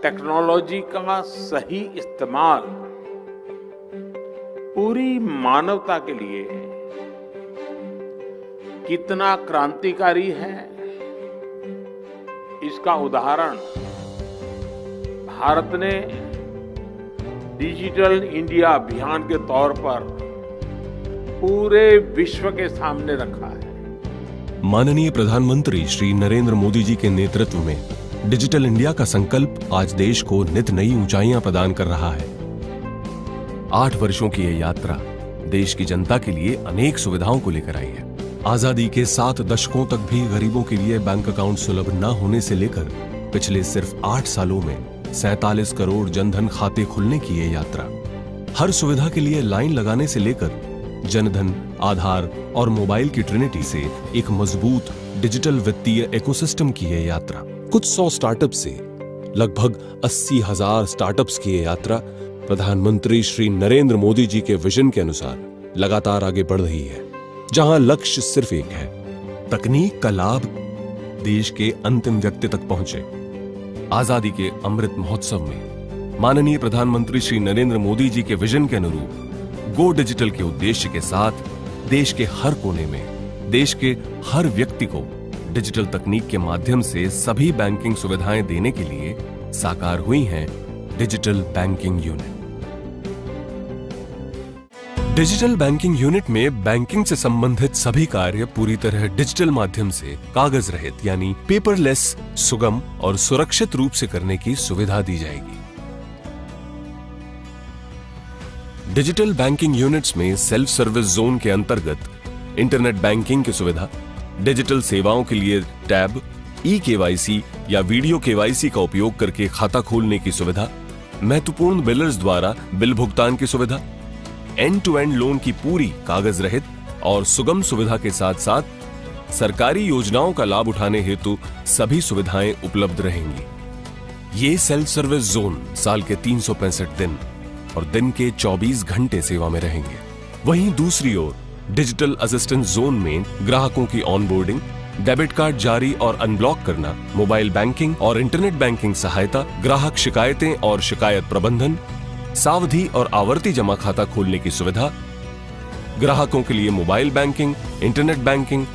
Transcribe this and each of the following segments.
Technology का सही इस्तेमाल पूरी मानवता के लिए कितना क्रांतिकारी है, इसका उदाहरण भारत ने डिजिटल इंडिया अभियान के तौर पर पूरे विश्व के सामने रखा है। माननीय प्रधानमंत्री श्री नरेंद्र मोदी जी के नेतृत्व में डिजिटल इंडिया का संकल्प आज देश को नित नई ऊंचाइयां प्रदान कर रहा है। 8 वर्षों की ये यात्रा देश की जनता के लिए अनेक सुविधाओं को लेकर आई है। आजादी के 7 दशकों तक भी गरीबों के लिए बैंक अकाउंट सुलभ न होने से लेकर पिछले सिर्फ 8 सालों में 47 करोड़ जनधन खाते खुलने की ये यात्रा, हर सुविधा के लिए लाइन लगाने से लेकर जनधन, आधार और मोबाइल की ट्रिनिटी से एक मजबूत डिजिटल वित्तीय इकोसिस्टम की ये यात्रा, कुछ 100 स्टार्टअप से लगभग 80,000 स्टार्टअप्स की ये यात्रा प्रधानमंत्री श्री नरेंद्र मोदी जी के विजन के अनुसार लगातार आगे बढ़ रही है, जहां लक्ष्य सिर्फ एक है, तकनीक का लाभ देश के अंतिम व्यक्ति तक पहुंचे। आजादी के अमृत महोत्सव में माननीय प्रधानमंत्री श्री नरेंद्र मोदी जी के विजन के अनुरूप गो डिजिटल के उद्देश्य के साथ देश के हर कोने में देश के हर व्यक्ति को डिजिटल तकनीक के माध्यम से सभी बैंकिंग सुविधाएं देने के लिए साकार हुई हैं digital banking unit. Digital banking unit में बैंकिंग से संबंधित सभी कार्य पूरी तरह डिजिटल माध्यम से कागज रहित यानी पेपरलेस, सुगम और सुरक्षित रूप से करने की सुविधा दी जाएगी। डिजिटल बैंकिंग यूनिट्स में सेल्फ सर्विस जोन के अंतर्गत इंटरनेट बैंकिंग की सुविधा, डिजिटल सेवाओं के लिए टैब, ई-केवाईसी या वीडियो केवाईसी का उपयोग करके खाता खोलने की सुविधा, महत्वपूर्ण बिलर्स द्वारा बिल भुगतान की सुविधा, एंड टू एंड लोन की पूरी कागज रहित और सुगम सुविधा के साथ साथ सरकारी योजनाओं का लाभ उठाने हेतु सभी सुविधाएं उपलब्ध रहेंगी। ये सेल्फ सर्विस जोन साल के 365 दिन और दिन के 24 घंटे सेवा में रहेंगे। वहीं दूसरी ओर डिजिटल असिस्टेंस जोन में ग्राहकों की ऑनबोर्डिंग, डेबिट कार्ड जारी और अनब्लॉक करना, मोबाइल बैंकिंग और इंटरनेट बैंकिंग सहायता, ग्राहक शिकायतें और शिकायत प्रबंधन, सावधि और आवर्ती जमा खाता खोलने की सुविधा, ग्राहकों के लिए mobile banking, internet banking,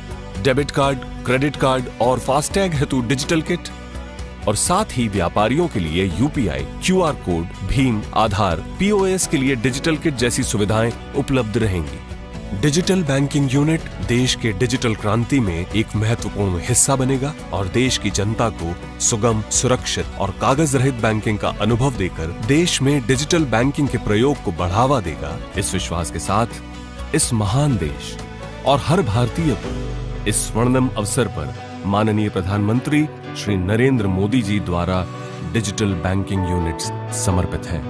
debit card, credit card और फास्टैग हेतु डिजिटल किट, और साथ ही व्यापारियों के लिए यूपीआई, क्यूआर कोड, भीम, आधार, पीओएस के लिए डिजिटल किट जैसी सुविधाएं उपलब्ध रहेंगी। डिजिटल बैंकिंग यूनिट देश के डिजिटल क्रांति में एक महत्वपूर्ण हिस्सा बनेगा और देश की जनता को सुगम, सुरक्षित और कागज रहित बैंकिंग का अनुभव देकर देश में डिजिटल बैंकिंग के प्रयोग को बढ़ावा देगा। इस विश्वास के साथ इस महान देश और हर भारतीय को इस स्वर्णिम अवसर पर माननीय प्रधानमंत्री श्री नरेंद्र मोदी जी द्वारा डिजिटल बैंकिंग यूनिट्स समर्पित है।